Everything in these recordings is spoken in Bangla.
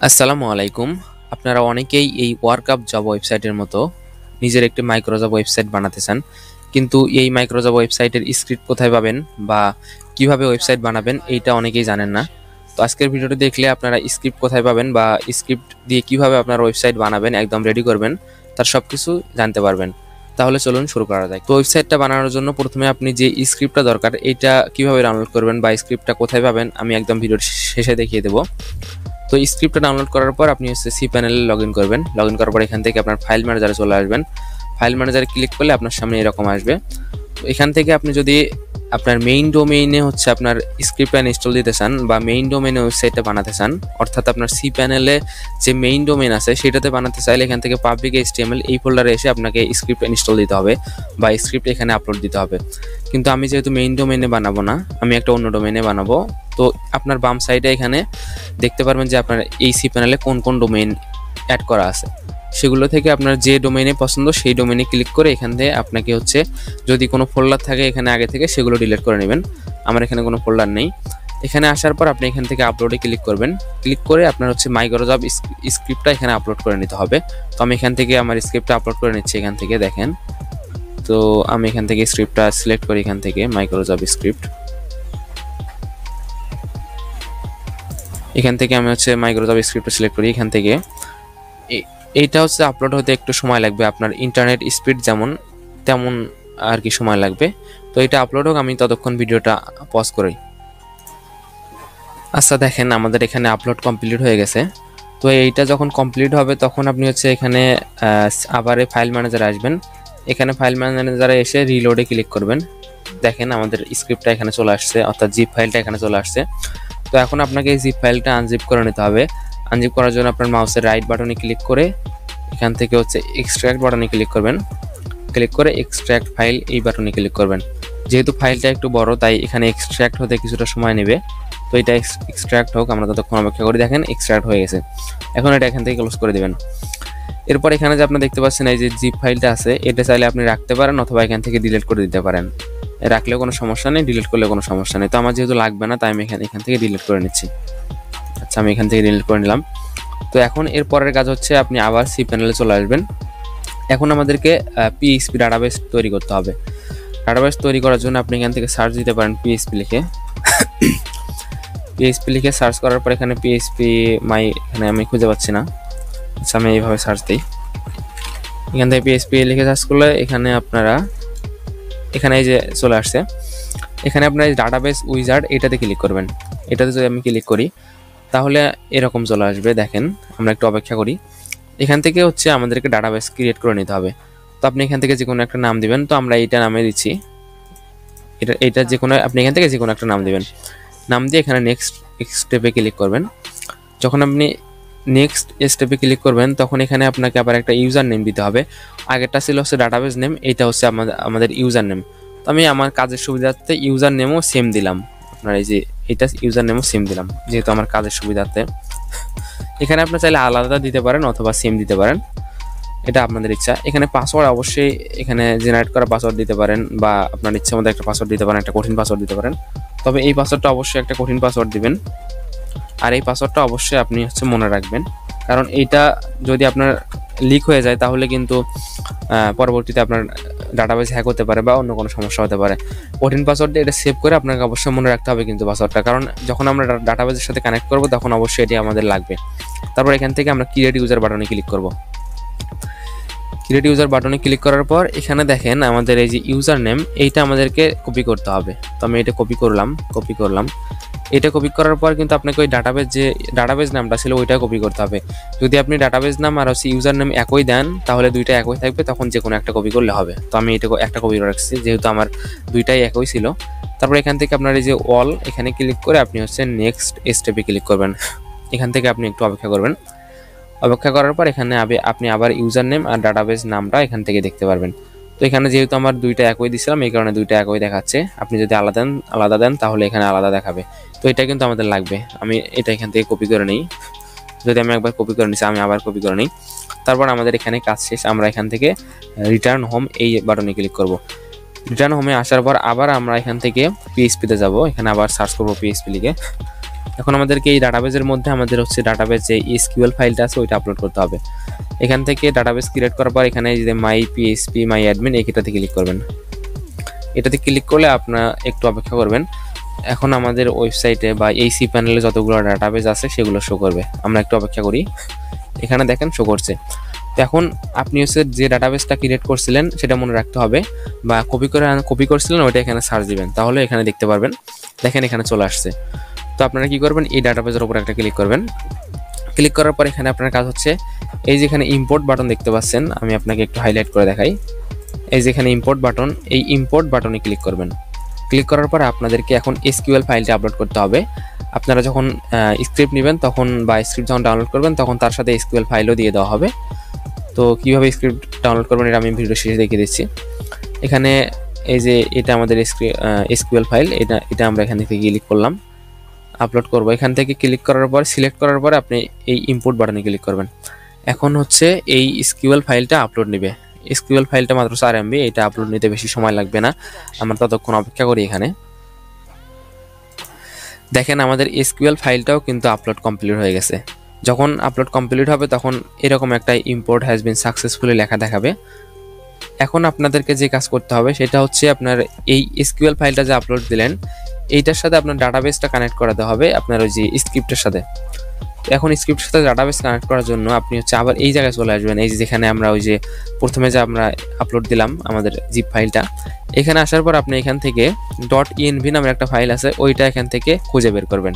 আসসালামু আলাইকুম। আপনারা অনেকেই এই ওয়ার্কআপ জব ওয়েবসাইটের মতো নিজের একটি মাইক্রোজব ওয়েবসাইট বানাতে চান, কিন্তু এই মাইক্রোজব ওয়েবসাইটের স্ক্রিপ্ট কোথায় পাবেন বা কিভাবে ওয়েবসাইট বানাবেন এইটা অনেকেই জানেন না। তো আজকের ভিডিওটি দেখলে আপনারা স্ক্রিপ্ট কোথায় পাবেন বা স্ক্রিপ্ট দিয়ে কিভাবে আপনার ওয়েবসাইট বানাবেন, একদম রেডি করবেন, তার সব কিছু জানতে পারবেন। তাহলে চলুন শুরু করা যায়। তো ওয়েবসাইটটা বানানোর জন্য প্রথমে আপনি যে স্ক্রিপ্টটা দরকার এইটা কিভাবে ডাউনলোড করবেন বা স্ক্রিপ্টটা কোথায় পাবেন আমি একদম ভিডিওর শেষে দেখিয়ে দেবো। তো স্ক্রিপ্টটা ডাউনলোড করার পর আপনি সি প্যানেলে লগ ইন করবেন। লগ ইন করার পর এখান থেকে আপনার ফাইল ম্যানেজারে চলে আসবেন। ফাইল ম্যানেজারে ক্লিক করলে আপনার সামনে এরকম আসবে। তো এখান থেকে আপনি যদি আপনার মেইন ডোমেইনে আপনার স্ক্রিপ্টটা ইনস্টল দিতে চান বা মেইন ডোমেইনে ওয়েবসাইটটা বানাতে চান, অর্থাৎ আপনার সি প্যানেলে যে মেইন ডোমেইন আছে সেটাতে বানাতে চাইলে এখান থেকে পাবলিক HTML এই ফোল্ডারে এসে আপনাকে স্ক্রিপ্ট ইনস্টল দিতে হবে বা স্ক্রিপ্ট এখানে আপলোড দিতে হবে। কিন্তু আমি যেহেতু মেইন ডোমেইনে বানাবো না, আমি একটা অন্য ডোমেইনে বানাবো। তো আপনার বাম সাইডে এখানে দেখতে পারবেন যে আপনার এই সি প্যানেলে কোন কোন ডোমেইন অ্যাড করা আছে, সেগুলো থেকে আপনার যে ডোমেইনে পছন্দ সেই ডোমেইনে ক্লিক করে এখান থেকে আপনাকে যদি কোনো ফোল্ডার থাকে এখানে আগে থেকে সেগুলো ডিলিট করে নেবেন। আমার এখানে কোনো ফোল্ডার নেই। এখানে আসার পর আপনি এখান থেকে আপলোডে ক্লিক করবেন। ক্লিক করে আপনার মাইক্রোজব স্ক্রিপ্টটা এখানে আপলোড করে নিতে হবে। তো আমি এখান থেকে আমার স্ক্রিপ্টটা আপলোড করে নিচ্ছি। এখান থেকে দেখেন, তো আমি এখান থেকে স্ক্রিপ্টটা সিলেক্ট করি, এখান থেকে মাইক্রোজব স্ক্রিপ্ট। এখান থেকে আমি মাইক্রোজব স্ক্রিপ্টটা সিলেক্ট করি। এখান থেকে এইটা আপলোড হতে একটু সময় লাগবে, আপনার ইন্টারনেট স্পিড যেমন তেমন আর কি সময় লাগবে। তো এটা আপলোড হোক, আমি ততক্ষণ ভিডিওটা পজ করি। আচ্ছা দেখেন, আমাদের এখানে আপলোড কমপ্লিট হয়ে গেছে। তো এইটা যখন কমপ্লিট হবে তখন আপনি এখানে আবার ফাইল ম্যানেজারে আসবেন। এখানে ফাইল ম্যানেজারে এসে রিলোডে ক্লিক করবেন। দেখেন আমাদের স্ক্রিপ্টটা এখানে চলে আসছে, অর্থাৎ জিপ ফাইলটা এখানে চলে আসছে। তো এখন আপনাকে এই জিপ ফাইলটা আনজিপ করে নিতে হবে। আনজিপ করার জন্য আপনার মাউসের রাইট বাটনে ক্লিক করে এখান থেকে এক্সট্রাক্ট বাটনে ক্লিক করবেন। ক্লিক করে এক্সট্রাক্ট ফাইল এই বাটনে ক্লিক করবেন। যেহেতু ফাইলটা একটু বড় তাই এখানে এক্সট্রাক্ট হতে কিছুটা সময় নেবে। তো এটা এক্সট্রাক্ট হোক, আমরা ততক্ষণ অপেক্ষা করি। দেখেন এক্সট্রাক্ট হয়ে গেছে। এখন এটা এখান থেকে ক্লোজ করে দেবেন। এরপর এখানে যে আপনি দেখতে পাচ্ছেন এই যে জিপ ফাইলটা আছে, এটা চাইলে আপনি রাখতে পারেন অথবা এখান থেকে ডিলিট করে দিতে পারেন। রাখলেও কোনো সমস্যা নেই, ডিলিট করলেও কোনো সমস্যা নেই। তো আমার যেহেতু লাগবে না তাই আমি এখান থেকে ডিলিট করে নিচ্ছি। আচ্ছা, আমি এখান থেকে ডিলিট করে নিলাম। তো এখন এর পরের কাজ আপনি আবার সি প্যানেলে চলে আসবেন। এখন আমাদেরকে PHP ডাটাবেস তৈরি করতে হবে। ডাটাবেস তৈরি করার জন্য আপনি এখান থেকে সার্চ দিতে পারেন PHP লিখে। PHP লিখে সার্চ করার পর এখানে PHP এখানে আমি খুঁজে পাচ্ছি না। আচ্ছা, আমি এইভাবে সার্চ দিই। এখান থেকে PHP লিখে সার্চ করলে এখানে এই যে চলে আসছে। এখানে আপনার ডাটাবেস উইজার্ড এটাতে ক্লিক করবেন। এটাতে যদি আমি ক্লিক করি তাহলে এরকম চলে আসবে। দেখেন, আমরা একটু অপেক্ষা করি। এখান থেকে আমাদেরকে ডাটাবেস ক্রিয়েট করে নিতে হবে। তো আপনি এখান থেকে যে কোনো একটা নাম দিবেন। তো আমরা এইটা নামে দিচ্ছি। এটা যে কোনো, আপনি এখান থেকে যে কোনো একটা নাম দিবেন। নাম দিয়ে এখানে নেক্সট স্টেপে ক্লিক করবেন। যখন আপনি নেক্সট স্টেপে ক্লিক করবেন তখন এখানে আপনাকে আবার একটা ইউজার নেম দিতে হবে। আগেরটা ছিল ডাটাবেস নেম, এইটা আমাদের ইউজার নেম। তো আমি আমার কাজের সুবিধার্থে ইউজার নেমও সেম দিলাম। আপনার এই যে এটা ইউজার নেমও সেম দিলাম যেহেতু আমার কাজের সুবিধার্থে। এখানে আপনার চাইলে আলাদা দিতে পারেন অথবা সেম দিতে পারেন, এটা আপনাদের ইচ্ছা। এখানে পাসওয়ার্ড অবশ্যই এখানে জেনারেট করা পাসওয়ার্ড দিতে পারেন বা আপনার ইচ্ছা মতো একটা পাসওয়ার্ড দিতে পারেন, একটা কঠিন পাসওয়ার্ড দিতে পারেন। তবে এই পাসওয়ার্ডটা অবশ্যই একটা কঠিন পাসওয়ার্ড দিবেন। আর এই পাসওয়ার্ডটা অবশ্যই আপনি মনে রাখবেন, কারণ এইটা যদি আপনার লিক হয়ে যায় তাহলে কিন্তু পরবর্তীতে আপনার ডাটাবেস হ্যাক হতে পারে বা অন্য কোনো সমস্যা হতে পারে। কঠিন পাসওয়ার্ড এটা সেভ করে আপনাকে অবশ্যই মনে রাখতে হবে কিন্তু পাসওয়ার্ডটা, কারণ যখন আমরা ডাটাবেসের সাথে কানেক্ট করব তখন অবশ্যই এটি আমাদের লাগবে। তারপর এখান থেকে আমরা ক্রিয়েট ইউজার বাটনে ক্লিক করব। ক্রিয়েট ইউজার বাটনে ক্লিক করার পর এখানে দেখেন আমাদের এই যে ইউজার নেম এইটা আমাদেরকে কপি করতে হবে। তো আমি এটা কপি করলাম। এটা কপি করার পর কিন্তু আপনাকে ওই ডাটাবেস নামটা ছিল ওইটা কপি করতে হবে। যদি আপনি ডাটাবেস নাম আর ইউজার নেম একই দেন তাহলে দুইটা একই থাকবে, তখন যে কোনো একটা কপি করলে হবে। তো আমি এটা একটা কপি করে রাখছি যেহেতু আমার দুইটাই একই ছিল। তারপর এখান থেকে আপনার এই যে অল এখানে ক্লিক করে আপনি নেক্সট স্টেপে ক্লিক করবেন। এখান থেকে আপনি একটু অপেক্ষা করবেন। অপেক্ষা করার পর এখানে আপনি আবার ইউজার নেম আর ডাটাবেস নামটা এখান থেকে দেখতে পারবেন। তো এখানে যেহেতু আমার দুইটা একই দিছিলাম এই কারণে দুইটা একই দেখাচ্ছে। আপনি যদি আলাদা দেন তাহলে এখানে আলাদা দেখাবে। তো এটা কিন্তু আমাদের লাগবে। আমি এটা এখান থেকে কপি করে নিই। যদি আমি একবার কপি করে নিচ্ছি, আমি আবার কপি করে নিই। তারপর আমাদের এখানে কাজ শেষ। আমরা এখান থেকে রিটার্ন হোম এই বাটনে ক্লিক করব। রিটার্ন হোমে আসার পর আবার আমরা এখান থেকে PHP তে যাব। এখানে আবার সার্চ করব PHP লিখে। এখন আমাদেরকে এই ডাটাবেজের মধ্যে আমাদের হচ্ছে ডাটাবেজ যে এসকিউএল ফাইলটা আছে ওইটা আপলোড করতে হবে। এখান থেকে ডাটাবেজ ক্রিয়েট করার পর এখানে যে মাই পিএইচপি মাই অ্যাডমিন এটাতে ক্লিক করবেন। এটাতে ক্লিক করলে আপনারা একটু অপেক্ষা করবেন। এখন আমাদের ওয়েবসাইটে বা এই সি প্যানেলে যতগুলো ডাটাবেজ আছে সেগুলো শো করবে। আমরা একটু অপেক্ষা করি। এখানে দেখেন শো করছে। তো এখন আপনি হচ্ছে যে ডাটাবেসটা ক্রিয়েট করছিলেন সেটা মনে রাখতে হবে, বা কপি করছিলেন ওইটা এখানে সার্চ দিবেন, তাহলে এখানে দেখতে পারবেন। দেখেন এখানে চলে আসছে। তো আপনারা কি করবেন, এই ডাটাবেজের উপর একটা ক্লিক করবেন। ক্লিক করার পর এখানে আপনার কাজ হচ্ছে এই যেখানে ইম্পোর্ট বাটন দেখতে পাচ্ছেন, আমি আপনাকে একটু হাইলাইট করে দেখাই। এই যেখানে ইম্পোর্ট বাটন, এই ইম্পোর্ট বাটনে ক্লিক করবেন। ক্লিক করার পর আপনাদেরকে এখন এসকিউএল ফাইলটা আপলোড করতে হবে। আপনারা যখন স্ক্রিপ্ট নেবেন তখন বা স্ক্রিপ্ট যখন ডাউনলোড করবেন তখন তার সাথে এসকিউএল ফাইলও দিয়ে দেওয়া হবে। তো কীভাবে স্ক্রিপ্ট ডাউনলোড করবেন এটা আমি ভিডিও শেষে দেখিয়ে দিচ্ছি। এখানে এই যে এটা আমাদের এসকিউএল ফাইল, এটা আমরা এখান থেকে ক্লিক করলাম, আপলোড করব। এখান থেকে ক্লিক করার পর সিলেক্ট করার পর আপনি এই ইম্পোর্ট বাটনে ক্লিক করবেন। এখন হচ্ছে এই এসকিউএল ফাইলটা আপলোড নেবে। এসকিউএল ফাইলটা মাত্র 4 MB, এটা আপলোড নিতে বেশি সময় লাগবে না, আমরা ততক্ষণ অপেক্ষা করি। এখানে দেখেন আমাদের এসকিউএল ফাইলটাও কিন্তু আপলোড কমপ্লিট হয়ে গেছে। যখন আপলোড কমপ্লিট হবে তখন এরকম একটা ইম্পোর্ট হ্যাজ বিন সাকসেসফুলি লেখা দেখাবে। এখন আপনাদেরকে যে কাজ করতে হবে সেটা হচ্ছে আপনার এই এসকিউএল ফাইলটা যে আপলোড দিলেন এইটার সাথে আপনার ডাটাবেসটা কানেক্ট করাতে হবে আপনার ওই যে স্ক্রিপ্টের সাথে। এখন স্ক্রিপ্টের সাথে ডাটাবেস কানেক্ট করার জন্য আপনি হচ্ছে আবার এই জায়গায় চলে আসবেন। এই যেখানে আমরা ওই যে প্রথমে যে আমরা আপলোড দিলাম আমাদের জিপ ফাইলটা, এখানে আসার পর আপনি এখান থেকে .env নামের একটা ফাইল আছে ওইটা এখান থেকে খুঁজে বের করবেন।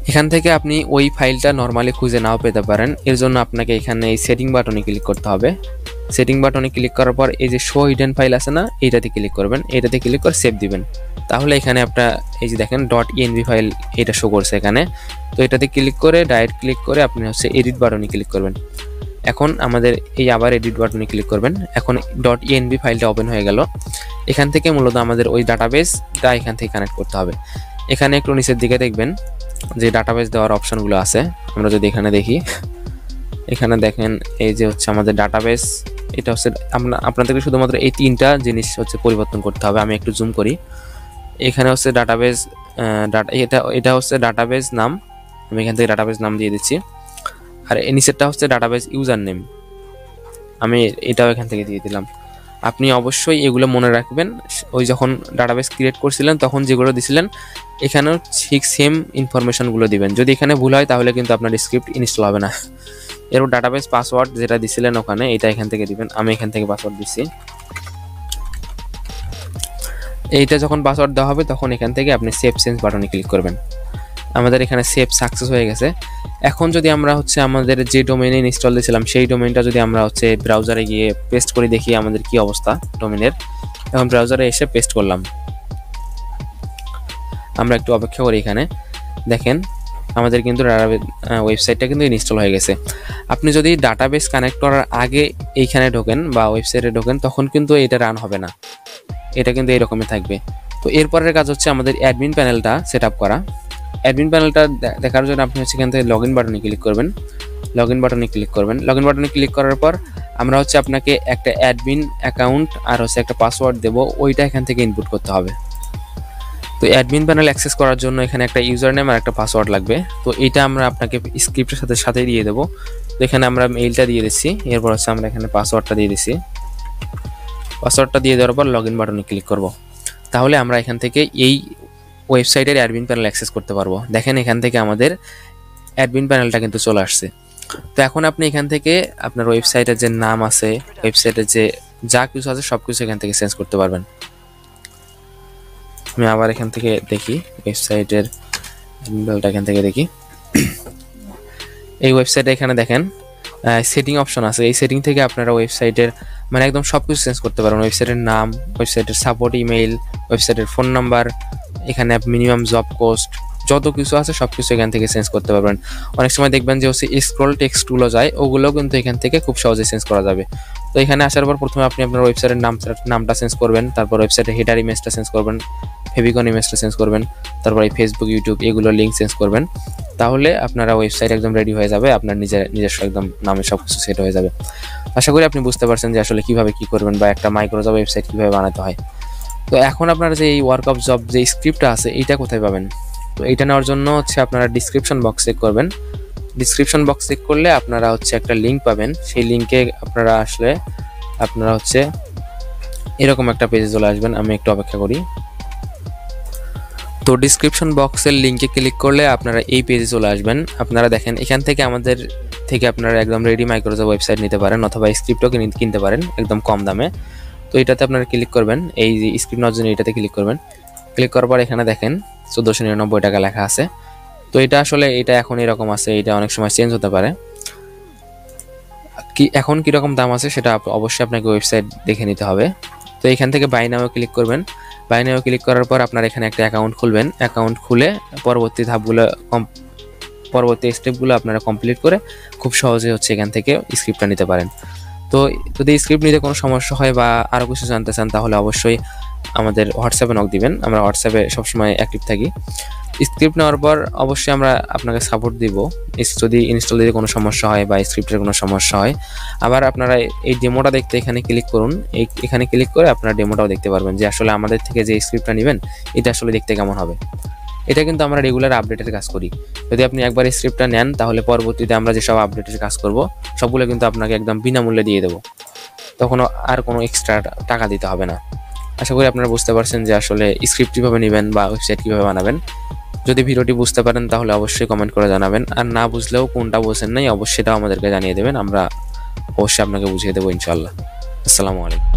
এখান থেকে আপনি ওই ফাইলটা নর্মালি খুঁজে নাও পেতে পারেন, এর জন্য আপনাকে এখানে এই সেটিং বাটনে ক্লিক করতে হবে। সেটিং বাটনে ক্লিক করার পর এই যে শো হিডেন ফাইল আছে না, এইটাতে ক্লিক করবেন। এইটাতে ক্লিক করে সেভ দিবেন, তাহলে এখানে আপনার এই যে দেখেন .env ফাইল এটা শো করছে এখানে। তো এটাতে ক্লিক করে ডাইরেক্ট ক্লিক করে আপনি হচ্ছে এডিট বাটনে ক্লিক করবেন। এখন আমাদের এই আবার এডিট বাটনে ক্লিক করবেন। এখন .env ফাইলটা ওপেন হয়ে গেল। এখান থেকে মূলত আমাদের ওই ডাটাবেসটা এখান থেকে কানেক্ট করতে হবে। এখানে একটু নিচের দিকে দেখবেন যে ডাটাবেস দেওয়ার অপশনগুলো আছে। আমরা যদি এখানে দেখি, এখানে দেখেন এই যে হচ্ছে আমাদের ডাটাবেস, এটা হচ্ছে আপনাদেরকে শুধুমাত্র এই 3টা জিনিস হচ্ছে পরিবর্তন করতে হবে। আমি একটু জুম করি। এখানে হচ্ছে ডাটাবেস, এটা হচ্ছে ডাটাবেস নাম, আমি এখান থেকে ডাটাবেস নাম দিয়ে দিচ্ছি। আর এই নিচেরটা হচ্ছে ডাটাবেস ইউজার নেম, আমি এটাও এখান থেকে দিয়ে দিলাম। আপনি অবশ্যই এগুলো মনে রাখবেন, ওই যখন ডাটাবেস ক্রিয়েট করছিলেন তখন যেগুলো দিছিলেন এখানেও ঠিক সেম ইনফরমেশনগুলো দিবেন। যদি এখানে ভুল হয় তাহলে কিন্তু আপনার স্ক্রিপ্ট ইনস্টল হবে না। এরপর ডাটাবেস পাসওয়ার্ড যেটা দিছিলেন ওখানে এটা এখান থেকে দিবেন। আমি এখান থেকে পাসওয়ার্ড দিচ্ছি। এইটা যখন পাসওয়ার্ড দেওয়া হবে তখন এখান থেকে আপনি সেভ চেঞ্জ বাটনে ক্লিক করবেন। আমাদের এখানে সেভ সাকসেস হয়ে গেছে। এখন যদি আমরা হচ্ছে আমাদের যে ডোমেইনে ইনস্টল দিয়েছিলাম সেই ডোমেইনটা যদি আমরা হচ্ছে ব্রাউজারে গিয়ে পেস্ট করে দেখি আমাদের কি অবস্থা ডোমেইনের। এখন ব্রাউজারে এসে পেস্ট করলাম, আমরা একটু অপেক্ষা করি। এখানে দেখেন আমাদের কিন্তু ওয়েবসাইটটা কিন্তু ইনস্টল হয়ে গেছে। আপনি যদি ডাটাবেস কানেক্ট করার আগে এইখানে ঢোকেন বা ওয়েবসাইটে ঢোকেন তখন কিন্তু এটা রান হবে না, এটা কিন্তু এইরকমই থাকবে। তো এরপরের কাজ হচ্ছে আমাদের অ্যাডমিন প্যানেলটা সেট আপ করা। অ্যাডমিন প্যানেলটা দেখার জন্য আপনি হচ্ছে এখান থেকে লগ ইন বাটনে ক্লিক করবেন। লগ ইন বাটনে ক্লিক করবেন। লগ ইন বাটনে ক্লিক করার পর আমরা হচ্ছে আপনাকে একটা অ্যাডমিন অ্যাকাউন্ট আর হচ্ছে একটা পাসওয়ার্ড দেবো, ওইটা এখান থেকে ইনপুট করতে হবে। তো অ্যাডমিন প্যানেল অ্যাক্সেস করার জন্য এখানে একটা ইউজার নেম আর একটা পাসওয়ার্ড লাগবে। তো এইটা আমরা আপনাকে স্ক্রিপ্টের সাথে দিয়ে দেবো। তো এখানে আমরা মেইলটা দিয়ে দিচ্ছি, এরপর হচ্ছে আমরা এখানে পাসওয়ার্ডটা দিয়ে দিচ্ছি। পাসওয়ার্ডটা দিয়ে দেওয়ার পর লগ ইন বাটনে ক্লিক করব। তাহলে আমরা এখান থেকে এই ওয়েবসাইটের অ্যাডমিন প্যানেল অ্যাক্সেস করতে পারবো। দেখেন এখান থেকে আমাদের অ্যাডমিন প্যানেলটা কিন্তু চলে আসছে। তো এখন আপনি এখান থেকে আপনার ওয়েবসাইটের যে নাম আছে, ওয়েবসাইটের যে যা কিছু আছে সব কিছু এখান থেকে চেঞ্জ করতে পারবেন। আমি আবার এখান থেকে দেখি ওয়েবসাইটের প্যানেলটা এখান থেকে দেখি। এই ওয়েবসাইটে এখানে দেখেন সেটিং অপশন আছে। এই সেটিং থেকে আপনারা ওয়েবসাইটের মানে একদম সব কিছু চেঞ্জ করতে পারবেন। ওয়েবসাইটের নাম, ওয়েবসাইটের সাপোর্ট ইমেইল, ওয়েবসাইটের ফোন নাম্বার, এখানে মিনিমাম জব কোস্ট, যত কিছু আছে সব কিছু এখান থেকে চেঞ্জ করতে পারবেন। অনেক সময় দেখবেন যে হচ্ছে স্ক্রল টেক্সটগুলো যায়, ওগুলো কিন্তু এখান থেকে খুব সহজে চেঞ্জ করা যাবে। তো এখানে আসার পর প্রথমে আপনি আপনার ওয়েবসাইটের নামটা চেঞ্জ করবেন, তারপর ওয়েবসাইটের হেডার ইমেজটা চেঞ্জ করবেন, ফেভিকন ইমেজটা চেঞ্জ করবেন, তারপর এই ফেসবুক, ইউটিউব এগুলো লিঙ্ক চেঞ্জ করবেন। তাহলে আপনারা ওয়েবসাইট একদম রেডি হয়ে যাবে, আপনার নিজস্ব একদম নামে সব কিছু সেট হয়ে যাবে। আশা করি আপনি বুঝতে পারছেন যে আসলে কিভাবে কি করবেন বা একটা মাইক্রোজব ওয়েবসাইট কিভাবে বানাতে হয়। তো এখন আপনারা যে এই ওয়ার্ক অফ জব যে স্ক্রিপ্টটা আছে এইটা কোথায় পাবেন? তো এটা নেওয়ার জন্য হচ্ছে আপনারা ডিসক্রিপশন বক্স চেক করবেন। ডিসক্রিপশন বক্স চেক করলে আপনারা হচ্ছে একটা লিঙ্ক পাবেন, সেই লিঙ্কে আপনারা আসলে আপনারা হচ্ছে এরকম একটা পেজে চলে আসবেন। আমি একটু অপেক্ষা করি। তো ডিসক্রিপশন বক্সের লিঙ্কে ক্লিক করলে আপনারা এই পেজে চলে আসবেন। আপনারা দেখেন এখান থেকে আমাদের থেকে আপনারা একদম রেডি মাইক্রোসফট ওয়েবসাইট নিতে পারেন অথবা স্ক্রিপ্টও কিনতে পারেন একদম কম দামে। তো এটাতে আপনারা ক্লিক করবেন, এই যে স্ক্রিপ্ট নেওয়ার জন্য এটাতে ক্লিক করবেন। ক্লিক করার পর এখানে দেখেন 1499 টাকা লেখা আছে। তো এটা আসলে এটা এখন এরকম আছে, এটা অনেক সময় চেঞ্জ হতে পারে। এখন কীরকম দাম আছে সেটা অবশ্যই আপনাকে ওয়েবসাইট দেখে নিতে হবে। তো এখান থেকে বাই নাও ক্লিক করবেন। বাই নাও ক্লিক করার পর আপনারা এখানে একটা অ্যাকাউন্ট খুলবেন। অ্যাকাউন্ট খুলে পরবর্তী ধাপগুলো পরবর্তী স্টেপগুলো আপনারা কমপ্লিট করে খুব সহজে হচ্ছে এখান থেকে স্ক্রিপ্টটা নিতে পারেন। তো যদি স্ক্রিপ্ট নিতে কোনো সমস্যা হয় বা আরও কিছু জানতে চান তাহলে অবশ্যই আমাদের হোয়াটসঅ্যাপে নক দিবেন, আমরা হোয়াটসঅ্যাপে সবসময় অ্যাক্টিভ থাকি। স্ক্রিপ্ট নেওয়ার পর অবশ্যই আমরা আপনাকে সাপোর্ট দিব যদি ইনস্টল দিতে কোনো সমস্যা হয় বা স্ক্রিপ্টের কোনো সমস্যা হয়। আবার আপনারা এই ডেমোটা দেখতে এখানে ক্লিক করুন, এখানে ক্লিক করে আপনারা ডেমোটাও দেখতে পারবেন যে আসলে আমাদের থেকে যে স্ক্রিপ্টটা নেবেন এটা আসলে দেখতে কেমন হবে। এটা কিন্তু আমরা রেগুলার আপডেটের কাজ করি। যদি আপনি একবার স্ক্রিপ্টটা নেন তাহলে পরবর্তীতে আমরা যেসব আপডেটের কাজ করব সবগুলো কিন্তু আপনাকে একদম বিনামূল্যে দিয়ে দেবো, তখন আর কোনো এক্সট্রা টাকা দিতে হবে না। আশা করি আপনারা বুঝতে পারছেন যে আসলে স্ক্রিপ্ট কীভাবে নেবেন বা ওয়েবসাইট কীভাবে বানাবেন। যদি ভিডিওটি বুঝতে পারেন তাহলে অবশ্যই কমেন্ট করে জানাবেন, আর না বুঝলেও কোনটা বোঝেন নাই অবশ্যই সেটাও আমাদেরকে জানিয়ে দেবেন, আমরা অবশ্যই আপনাকে বুঝিয়ে দেবো ইনশাআল্লাহ। আসসালামু আলাইকুম।